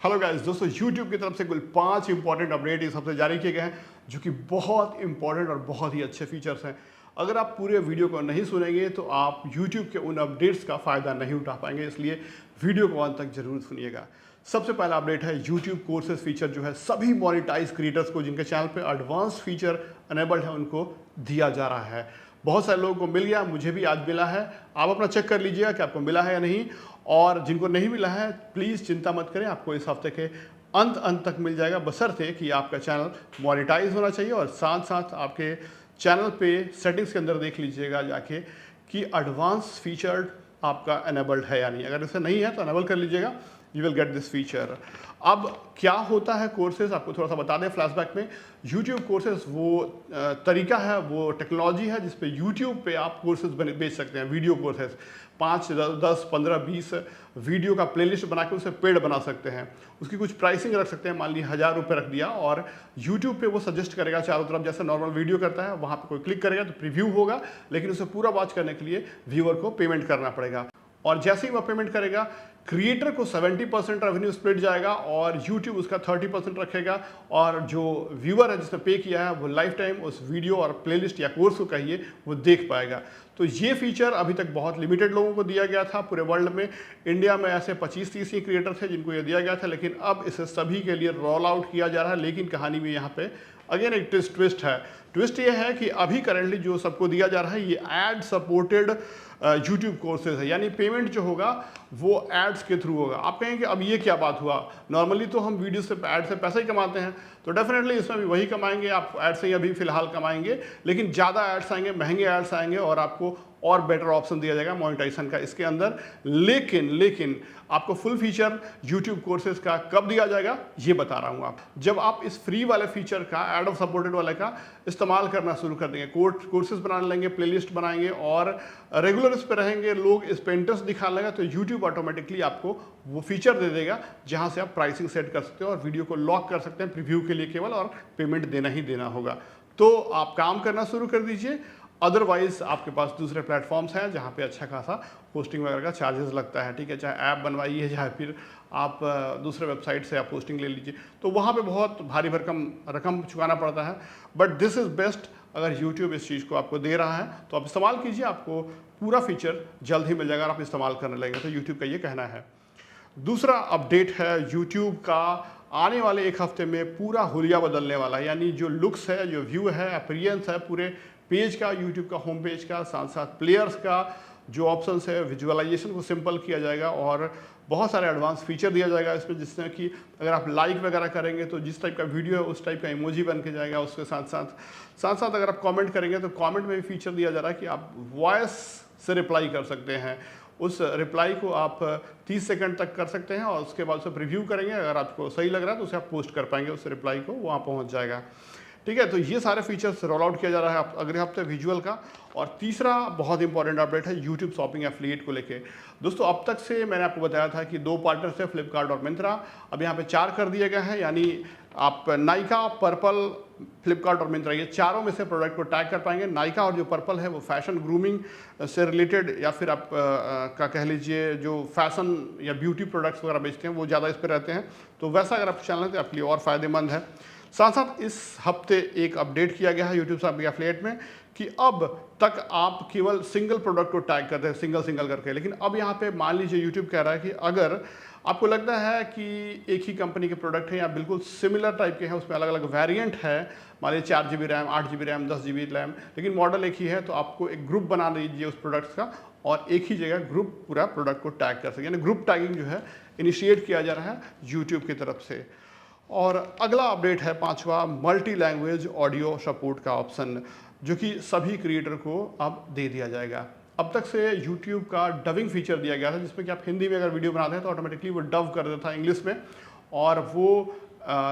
Hello guys दोस्तों, YouTube की तरफ से कुल 5 इंपॉर्टेंट अपडेट इस हफ्ते जारी किए गए हैं जो कि बहुत इंपॉर्टेंट और बहुत ही अच्छे फीचर्स हैं। अगर आप पूरे वीडियो को नहीं सुनेंगे तो आप YouTube के उन अपडेट्स का फ़ायदा नहीं उठा पाएंगे, इसलिए वीडियो को अंत तक जरूर सुनिएगा। सबसे पहला अपडेट है YouTube कोर्सेज फीचर जो है सभी मोनेटाइज क्रिएटर्स को जिनके चैनल पे एडवांस फीचर अनेबल्ड है उनको दिया जा रहा है। बहुत सारे लोगों को मिल गया, मुझे भी आज मिला है। आप अपना चेक कर लीजिएगा कि आपको मिला है या नहीं, और जिनको नहीं मिला है प्लीज़ चिंता मत करें, आपको इस हफ्ते के अंत तक मिल जाएगा, बशर्ते कि आपका चैनल मोनेटाइज होना चाहिए। और साथ साथ आपके चैनल पे सेटिंग्स के अंदर देख लीजिएगा जाके कि एडवांस फीचर आपका अनेबल्ड है या नहीं। अगर ऐसा नहीं है तो अनेबल कर लीजिएगा, you will get this feature. अब क्या होता है कोर्सेज, आपको थोड़ा सा बता दें फ्लैशबैक में। YouTube कोर्सेज वो तरीका है, वो टेक्नोलॉजी है जिस पे YouTube पे आप कोर्सेज बेच सकते हैं। वीडियो कोर्सेज 5, 10, 15, 20 वीडियो का प्लेलिस्ट बना के उसे पेड बना सकते हैं। उसकी कुछ प्राइसिंग रख सकते हैं, मान ली 1000 रुपये रख दिया, और YouTube पे वो सजेस्ट करेगा चारों तरफ जैसे नॉर्मल वीडियो करता है। वहाँ पे कोई क्लिक करेगा तो प्रीव्यू होगा, लेकिन उसे पूरा वॉच करने के लिए व्यूअर को पेमेंट करना पड़ेगा। और जैसे ही वह पेमेंट करेगा, क्रिएटर को 70% रेवेन्यू स्प्लिट जाएगा और YouTube उसका 30% रखेगा, और जो व्यूअर है जिसने पे किया है वो लाइफ टाइम उस वीडियो और प्लेलिस्ट या कोर्स को कहिए वो देख पाएगा। तो ये फीचर अभी तक बहुत लिमिटेड लोगों को दिया गया था पूरे वर्ल्ड में। इंडिया में ऐसे 25-30 ही क्रिएटर थे जिनको ये दिया गया था, लेकिन अब इसे सभी के लिए रोल आउट किया जा रहा है। लेकिन कहानी में यहाँ पे अगेन एक ट्विस्ट है। ट्विस्ट ये है कि अभी करंटली जो सबको दिया जा रहा है ये एड सपोर्टेड YouTube कोर्सेज है, यानी पेमेंट जो होगा वो एड्स के थ्रू होगा। आप कहेंगे अब ये क्या बात हुआ, नॉर्मली तो हम वीडियो से एड से पैसे ही कमाते हैं, तो डेफिनेटली इसमें भी वही कमाएंगे। आप एड से ही अभी फिलहाल कमाएंगे, लेकिन ज़्यादा एड्स आएंगे, महंगे एड्स आएंगे, और आपको और बेटर ऑप्शन दिया जाएगा मोनेटाइजेशन का इसके अंदर। लेकिन आपको फुल फीचर YouTube कोर्सेज का कब दिया जाएगा ये बता रहा हूँ। आप जब आप इस फ्री वाले फीचर का, एड ऑफ सपोर्टेड वाले का इस्तेमाल करना शुरू कर देंगे, कोर्सेज बनाने लेंगे, प्लेलिस्ट बनाएंगे और रेगुलर इस पे रहेंगे, लोग इस पे इंटरेस्ट दिखा लेगा, तो YouTube ऑटोमेटिकली आपको वो फीचर दे देगा जहाँ से आप प्राइसिंग सेट कर सकते हो और वीडियो को लॉक कर सकते हैं प्रीव्यू के लिए केवल, और पेमेंट देना ही देना होगा। तो आप काम करना शुरू कर दीजिए। अदरवाइज आपके पास दूसरे प्लेटफॉर्म्स हैं जहाँ पे अच्छा खासा होस्टिंग वगैरह का चार्जेस लगता है, ठीक है। चाहे ऐप बनवाइए, चाहे फिर आप दूसरे वेबसाइट से आप होस्टिंग ले लीजिए, तो वहाँ पे बहुत भारी भरकम रकम चुकाना पड़ता है। But this is best. अगर YouTube इस चीज़ को आपको दे रहा है तो आप इस्तेमाल कीजिए, आपको पूरा फीचर जल्द ही मिल जाएगा। आप इस्तेमाल करने लगेंगे, तो YouTube का ये कहना है। दूसरा अपडेट है YouTube का आने वाले एक हफ्ते में पूरा हुलिया बदलने वाला है, यानी जो लुक्स है, जो व्यू है, अपीयरेंस है पूरे पेज का, YouTube का होम पेज का, साथ साथ प्लेयर्स का जो ऑप्शंस है, विजुअलाइजेशन को सिंपल किया जाएगा और बहुत सारे एडवांस फीचर दिया जाएगा इसमें, जिससे कि अगर आप लाइक वगैरह करेंगे तो जिस टाइप का वीडियो है उस टाइप का इमोजी बन के जाएगा। उसके साथ साथ अगर आप कमेंट करेंगे तो कमेंट में भी फीचर दिया जा रहा है कि आप वॉइस से रिप्लाई कर सकते हैं। उस रिप्लाई को आप 30 सेकंड तक कर सकते हैं और उसके बाद उसे प्रीव्यू करेंगे। अगर आपको सही लग रहा है तो उसे आप पोस्ट कर पाएंगे, उस रिप्लाई को वहाँ पहुँच जाएगा, ठीक है। तो ये सारे फीचर्स रोल आउट किया जा रहा है अगले हफ्ते विजुअल का। और तीसरा बहुत इंपॉर्टेंट अपडेट है YouTube शॉपिंग एफिलिएट को लेके। दोस्तों, अब तक से मैंने आपको बताया था कि 2 पार्टनर्स है, फ्लिपकार्ट और मिंत्रा। अब यहाँ पे 4 कर दिए गए हैं, यानी आप नायका, पर्पल, फ्लिपकार्ट और मिंत्रा, ये चारों में से प्रोडक्ट को टैग कर पाएंगे। नायका और जो पर्पल है वो फैशन ग्रूमिंग से रिलेटेड, या फिर आप का कह लीजिए जो फैशन या ब्यूटी प्रोडक्ट्स वगैरह बेचते हैं वो ज़्यादा इस पर रहते हैं, तो वैसा अगर आप चैनल है तो आपके लिए और फ़ायदेमंद है। साथ साथ इस हफ्ते एक अपडेट किया गया है YouTube शॉपिंग एफिलिएट में कि अब तक आप केवल सिंगल प्रोडक्ट को टैग करते हैं, सिंगल करके, लेकिन अब यहाँ पे मान लीजिए YouTube कह रहा है कि अगर आपको लगता है कि एक ही कंपनी के प्रोडक्ट हैं या बिल्कुल सिमिलर टाइप के हैं, उसमें अलग अलग वेरिएंट है, मान लीजिए 4 GB RAM, 8 GB RAM, 10 GB RAM, लेकिन मॉडल एक ही है, तो आपको एक ग्रुप बना दीजिए उस प्रोडक्ट्स का और एक ही जगह ग्रुप पूरा प्रोडक्ट को टैग कर सके, यानी ग्रुप टैगिंग जो है इनिशिएट किया जा रहा है YouTube की तरफ से। और अगला अपडेट है 5वां, मल्टी लैंग्वेज ऑडियो सपोर्ट का ऑप्शन, जो कि सभी क्रिएटर को अब दे दिया जाएगा। अब तक से YouTube का डबिंग फीचर दिया गया था, जिसमें कि आप हिंदी में अगर वीडियो बनाते हैं तो ऑटोमेटिकली वो डब कर देता था इंग्लिश में, और वो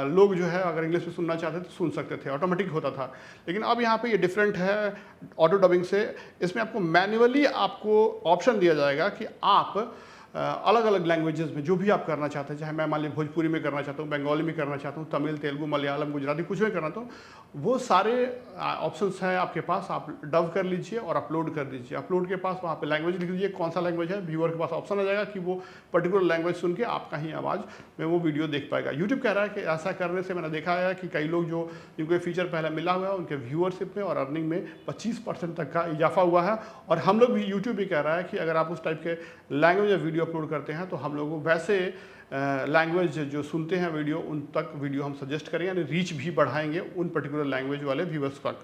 लोग जो है अगर इंग्लिश में सुनना चाहते तो सुन सकते थे, ऑटोमेटिक होता था। लेकिन अब यहाँ पे ये डिफरेंट है ऑटो डबिंग से। इसमें आपको मैन्युअली आपको ऑप्शन दिया जाएगा कि आप अलग अलग लैंग्वेजेस में जो भी आप करना चाहते हैं, चाहे मैं मान लीजिए भोजपुरी में करना चाहता हूँ, बंगाली में करना चाहता हूँ, तमिल, तेलुगु, मलयालम, गुजराती, कुछ में करना, तो वो सारे ऑप्शंस हैं आपके पास। आप डब कर लीजिए और अपलोड कर दीजिए। अपलोड के पास वहाँ पे लैंग्वेज लिख दीजिए, कौन सा लैंग्वेज है। व्यूअर के पास ऑप्शन आ जाएगा कि वो पर्टिकुलर लैंग्वेज सुन के आपका ही आवाज़ में वो वीडियो देख पाएगा। यूट्यूब कह रहा है कि ऐसा करने से मैंने देखा है कि कई लोग जो जिनको ये फीचर पहले मिला हुआ है, उनके व्यूअरशिप में और अर्निंग में 25% तक का इजाफा हुआ है। और हम लोग भी, यूट्यूब भी कह रहा है कि अगर आप उस टाइप के लैंग्वेज में वीडियो अपलोड करते हैं तो हम लोग वैसे लैंग्वेज जो सुनते हैं वीडियो, उन तक वीडियो हम सजेस्ट करें, यानी रीच भी बढ़ाएंगे उन पर्टिकुलर लैंग्वेज वाले व्यूअर्स तक।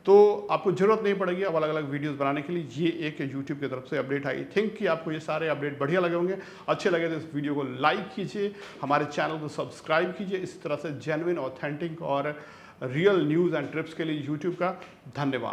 तो आपको ज़रूरत नहीं पड़ेगी अब अलग अलग वीडियोस बनाने के लिए। ये एक यूट्यूब की तरफ से अपडेट आई थिंक कि आपको ये सारे अपडेट बढ़िया लगे होंगे। अच्छे लगे तो इस वीडियो को लाइक कीजिए, हमारे चैनल को सब्सक्राइब कीजिए। इस तरह से जेन्युइन, ऑथेंटिक और रियल न्यूज़ एंड ट्रिप्स के लिए यूट्यूब का धन्यवाद।